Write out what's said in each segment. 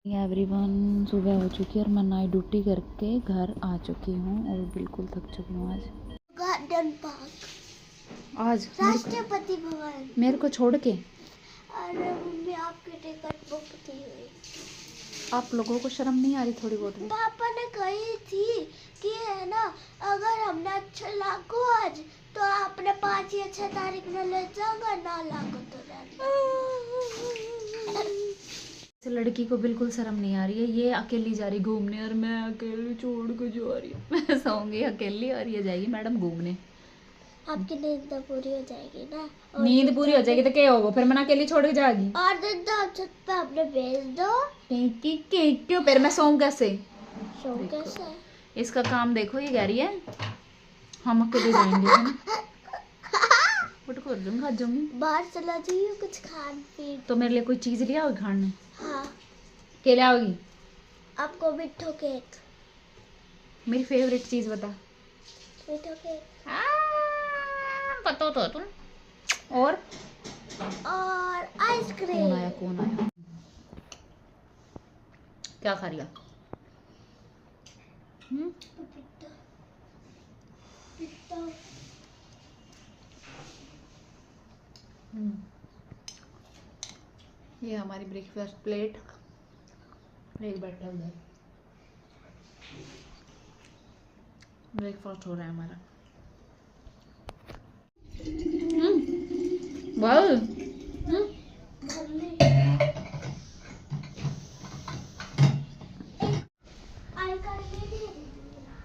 Everyone, सुबह हो चुकी है और मैं नाइट ड्यूटी करके घर आ चुकी हूँ और बिल्कुल थक चुकी हूँ। आज गार्डन पार्क, आज राष्ट्रपति भवन मेरे को छोड़ के। अरे मम्मी आपकी टिकट बुक थी हुई। आप लोगों को शर्म नहीं आ रही थोड़ी बहुत भी? पापा ने कही थी कि है ना, अगर हमने अच्छा लागू आज तो आपने 5 या 6 तारीख में ले जाऊंगा, ना लागू तो लड़की को बिल्कुल शर्म नहीं आ रही है। ये अकेली जा रही घूमने और मैं अकेली छोड़ के जा रही हूँ। मैं सोऊंगी अकेली और ये जाएगी मैडम घूमने। आपकी नींद तो पूरी हो जाएगी ना। नींद पूरी हो जाएगी तो क्या होगा फिर? मैं अकेली छोड़ के जाएगी और दिन तो आप छत पे अपने भेज दो। क्यों फिर मैं सोऊं कैसे? सो कैसे? इसका काम देखो, ये कह रही है हम अकेले जाएंगे। बट कर दूंगी, खा जाऊंगी। बाहर चला जाइए कुछ खान पीन। तो मेरे लिए कोई चीज ले आओगी खाने? हाँ, क्या ले आओगी? आपको मिठो केक। मेरी फेवरेट चीज बता। मिठो केक पता तो तुम। और आइसक्रीम। कौन आया? क्या खा रिया? ये हमारी ब्रेकफास्ट प्लेट। एक बैठा उधर, ब्रेकफास्ट हो रहा है हमारा।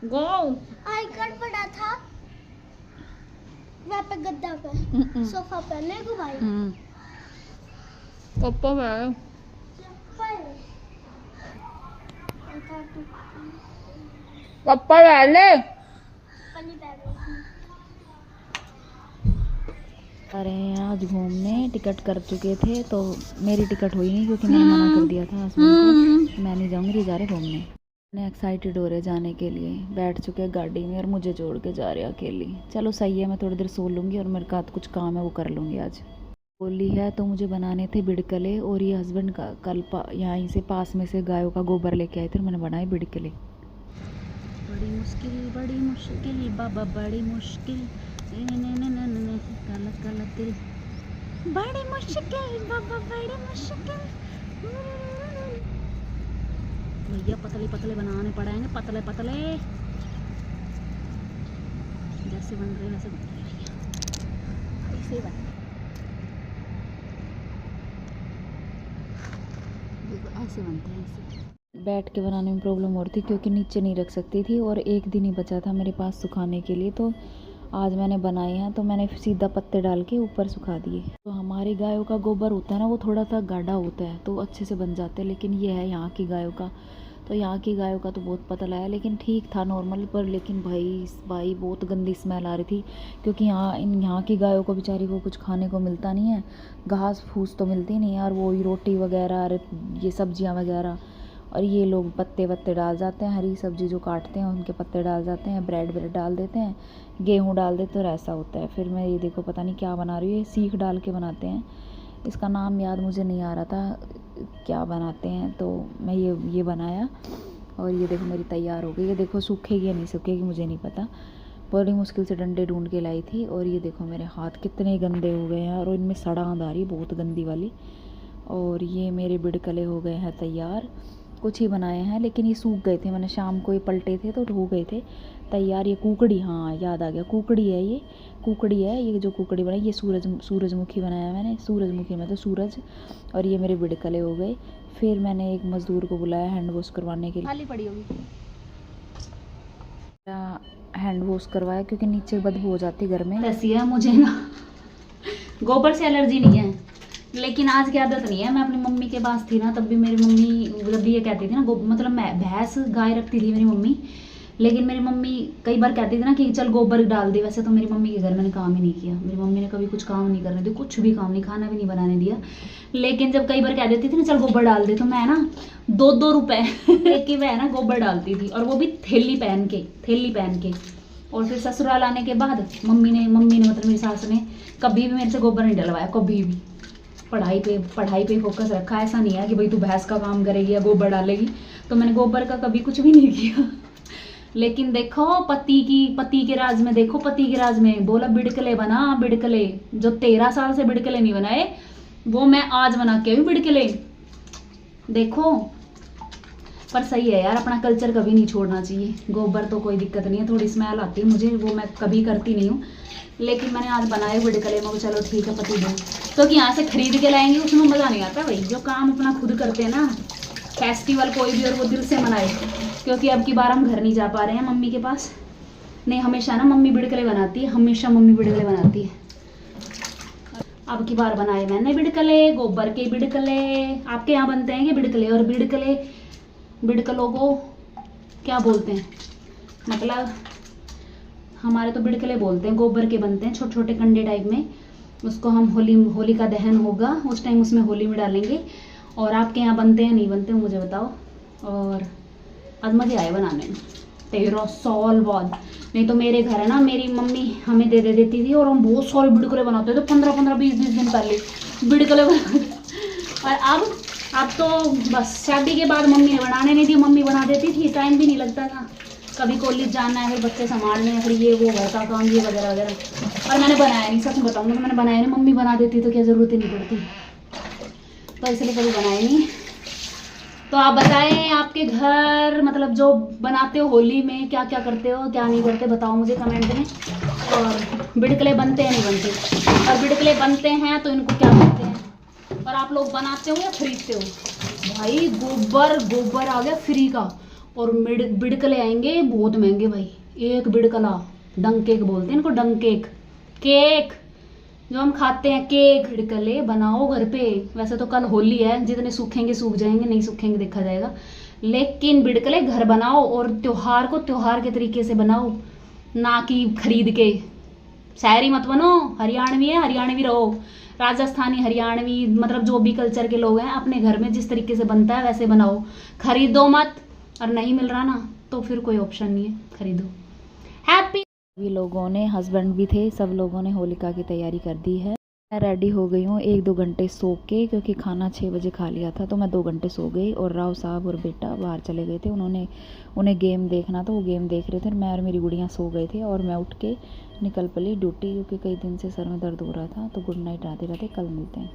वाह, आई कार्ड पड़ा था वहाँ पे गद्दा पे, सोफा पे ले गो भाई। पापा भाई पापा वाले आ रहे हैं आज घूमने। टिकट कर चुके थे तो मेरी टिकट हुई नहीं क्योंकि मैंने मना कर दिया था हस्बैंड को, मैं नहीं जाऊंगी, ये जा रहे घूमने। मैं एक्साइटेड हो रहे जाने के लिए, बैठ चुके गाड़ी में और मुझे छोड़ के जा रहे अकेली। चलो सही है, मैं थोड़ी देर सो लूँगी और मेरे का कुछ काम है वो कर लूँगी। आज होली है तो मुझे बनाने थे बिड़कले और ये हस्बैंड का कल यहाँ से पास में से गायों का गोबर लेके आए थे, मैंने बनाए बिड़कले। बड़ी मुश्किल बाबा, बड़ी मुश्किल काला काला तिल, बड़ी मुश्किल बाबा, बड़ी मुश्किल। भैया पतले पतले बनाने पड़ेंगे, पतले पतले जैसे बन रहे वैसे बन रहे भैया, ऐसे बन ऐसे बनते हैं। ऐसे बैठ के बनाने में प्रॉब्लम हो रही थी क्योंकि नीचे नहीं रख सकती थी और एक दिन ही बचा था मेरे पास सुखाने के लिए। तो आज मैंने बनाए हैं तो मैंने सीधा पत्ते डाल के ऊपर सुखा दिए। तो हमारी गायों का गोबर होता है ना, वो थोड़ा सा गाढ़ा होता है तो अच्छे से बन जाते हैं, लेकिन ये है यहाँ की गायों का, तो यहाँ की गायों का तो बहुत पतला है, लेकिन ठीक था नॉर्मल पर। लेकिन भाई बहुत गंदी स्मेल आ रही थी क्योंकि यहाँ की गायों को बेचारी को कुछ खाने को मिलता नहीं है, घास फूस तो मिलती नहीं है, और वो रोटी वगैरह और ये सब्जियाँ वगैरह, और ये लोग पत्ते वत्ते डाल जाते हैं, हरी सब्जी जो काटते हैं उनके पत्ते डाल जाते हैं, ब्रेड डाल देते हैं, गेहूँ डाल देते हैं, और ऐसा होता है। फिर मैं ये देखो पता नहीं क्या बना रही हूँ, ये सीख डाल के बनाते हैं, इसका नाम याद मुझे नहीं आ रहा था क्या बनाते हैं, तो मैं ये बनाया और ये देखो मेरी तैयार हो गई। ये देखो सूखेगी या नहीं सूखेगी मुझे नहीं पता, बड़ी मुश्किल से डंडे ढूंढ के लाई थी। और ये देखो मेरे हाथ कितने गंदे हो गए हैं और इनमें सड़ांध आ रही बहुत गंदी वाली। और ये मेरे बिड़कले हो गए हैं तैयार, कुछ ही बनाए हैं लेकिन ये सूख गए थे, मैंने शाम को ये पलटे थे तो हो गए थे तैयार। ये कुकड़ी, हाँ याद आ गया, कुकड़ी है, ये कुकड़ी है, ये जो कुकड़ी बनाई ये सूरजमुखी बनाया मैंने, सूरजमुखी में तो सूरज। और ये मेरे बिड़कले हो गए। फिर मैंने एक मज़दूर को बुलाया हैंड वॉश करवाने के लिए, खाली पड़ी होगी, हैंड वॉश करवाया क्योंकि नीचे बदबू हो जाती घर में। ऐसी है मुझे ना गोबर से एलर्जी नहीं है, लेकिन आज की आदत नहीं है। मैं अपनी मम्मी के पास थी ना, तब भी मेरी मम्मी जब भी ये कहती थी ना, मतलब मैं भैंस गाय रखती थी मेरी मम्मी, लेकिन मेरी मम्मी कई बार कहती थी ना कि चल गोबर डाल दे। वैसे तो मेरी मम्मी के घर मैंने काम ही नहीं किया, मेरी मम्मी ने कभी कुछ काम नहीं करने दिया, कुछ भी काम नहीं, खाना भी नहीं बनाने दिया। लेकिन जब कई बार कह देती थी ना चल गोबर डाल दे, तो मैं ना 2-2 रुपए लेके वह ना गोबर डालती थी, और वो भी थैली पहन के। और फिर ससुराल आने के बाद मम्मी ने मतलब मेरी सास ने कभी भी मेरे से गोबर नहीं डलवाया, कभी भी। पढ़ाई पे फोकस रखा है। ऐसा नहीं है कि भाई तू भैंस का काम करेगी या गोबर डालेगी, तो मैंने गोबर का कभी कुछ भी नहीं किया। लेकिन देखो पति के राज में, देखो पति के राज में बोला बिड़कले बना, बिड़कले जो 13 साल से बिड़कले नहीं बनाए वो मैं आज बना के आई बिड़कले, देखो। पर सही है यार, अपना कल्चर कभी नहीं छोड़ना चाहिए। गोबर तो कोई दिक्कत नहीं है, थोड़ी स्मेल आती है मुझे, वो मैं कभी करती नहीं हूँ, लेकिन मैंने आज बनाए बिड़कले। मैं चलो ठीक है पति दो, क्योंकि यहाँ से खरीद के लाएंगे उसमें मज़ा नहीं आता भाई। जो काम अपना खुद करते हैं ना, फेस्टिवल कोई भी और वो दिल से मनाए। क्योंकि अब की बार हम घर नहीं जा पा रहे हैं मम्मी के पास, नहीं हमेशा ना मम्मी बिड़कले बनाती है, हमेशा मम्मी बिड़कले बनाती है। अब की बार बनाए मैंने बिड़कले, गोबर के बिड़कले। आपके यहाँ बनते हैं कि बिड़कले? और बिड़कलों को क्या बोलते हैं? मतलब हमारे तो बिड़कले बोलते हैं, गोबर के बनते हैं छोटे छोटे कंडे टाइप में। उसको हम होली का दहन होगा उस टाइम उसमें होली में डालेंगे। और आपके यहाँ बनते हैं नहीं बनते मुझे बताओ। और आज मज़े आए बनाने में 13 साल बाद। नहीं तो मेरे घर है ना, मेरी मम्मी हमें दे देती थी और हम बहुत सारे बिड़कले बनाते थे, 15-15 20-20 दिन पहले बिड़कले बनाते। और अब तो बस शादी के बाद मम्मी ने बनाने नहीं दी, मम्मी बना देती थी, टाइम भी नहीं लगता था। कभी कॉलेज जाना है, फिर बच्चे संभालने हैं, फिर ये वो घर का काम ये वगैरह वगैरह। और मैंने बनाया नहीं, सच में बताऊँगा तो मैंने बनाया नहीं, मम्मी बना देती तो क्या ज़रूरत ही नहीं पड़ती, तो इसलिए कभी बनाया नहीं। तो आप बताएं आपके घर मतलब जो बनाते हो होली में क्या क्या करते हो, क्या नहीं करते, बताओ मुझे कमेंट में। और बिड़कले बनते हैं नहीं बनते, और बिड़कले बनते हैं तो इनको क्या कहते हैं, और आप लोग बनाते हो या खरीदते हो? भाई गोबर आ गया फ्री का, और बिड़कले आएंगे बहुत महंगे भाई। एक बिड़कला डंकेक बोलते हैं इनको, डंकेक केक जो हम खाते हैं, केक। बिड़कले बनाओ घर पे। वैसे तो कल होली है, जितने सूखेंगे सूख जाएंगे, नहीं सूखेंगे देखा जाएगा, लेकिन बिड़कले घर बनाओ और त्योहार को त्योहार के तरीके से बनाओ, ना कि खरीद के। शहरी मत बनो, हरियाणवी है हरियाणवी रहो, राजस्थानी हरियाणवी मतलब जो भी कल्चर के लोग हैं अपने घर में जिस तरीके से बनता है वैसे बनाओ, खरीदो मत। और नहीं मिल रहा ना तो फिर कोई ऑप्शन नहीं है, खरीदो। हैप्पी। सभी लोगों ने, हस्बैंड भी थे, सब लोगों ने होलिका की तैयारी कर दी है। मैं रेडी हो गई हूँ 1-2 घंटे सो के, क्योंकि खाना 6 बजे खा लिया था, तो मैं 2 घंटे सो गई। और राव साहब और बेटा बाहर चले गए थे, उन्हें गेम देखना था, वो गेम देख रहे थे। मैं और मेरी गुड़िया सो गए थे और मैं उठ के निकल पड़ी ड्यूटी, क्योंकि कई दिन से सर में दर्द हो रहा था। तो गुड नाइट, राधे राधे, कल मिलते हैं।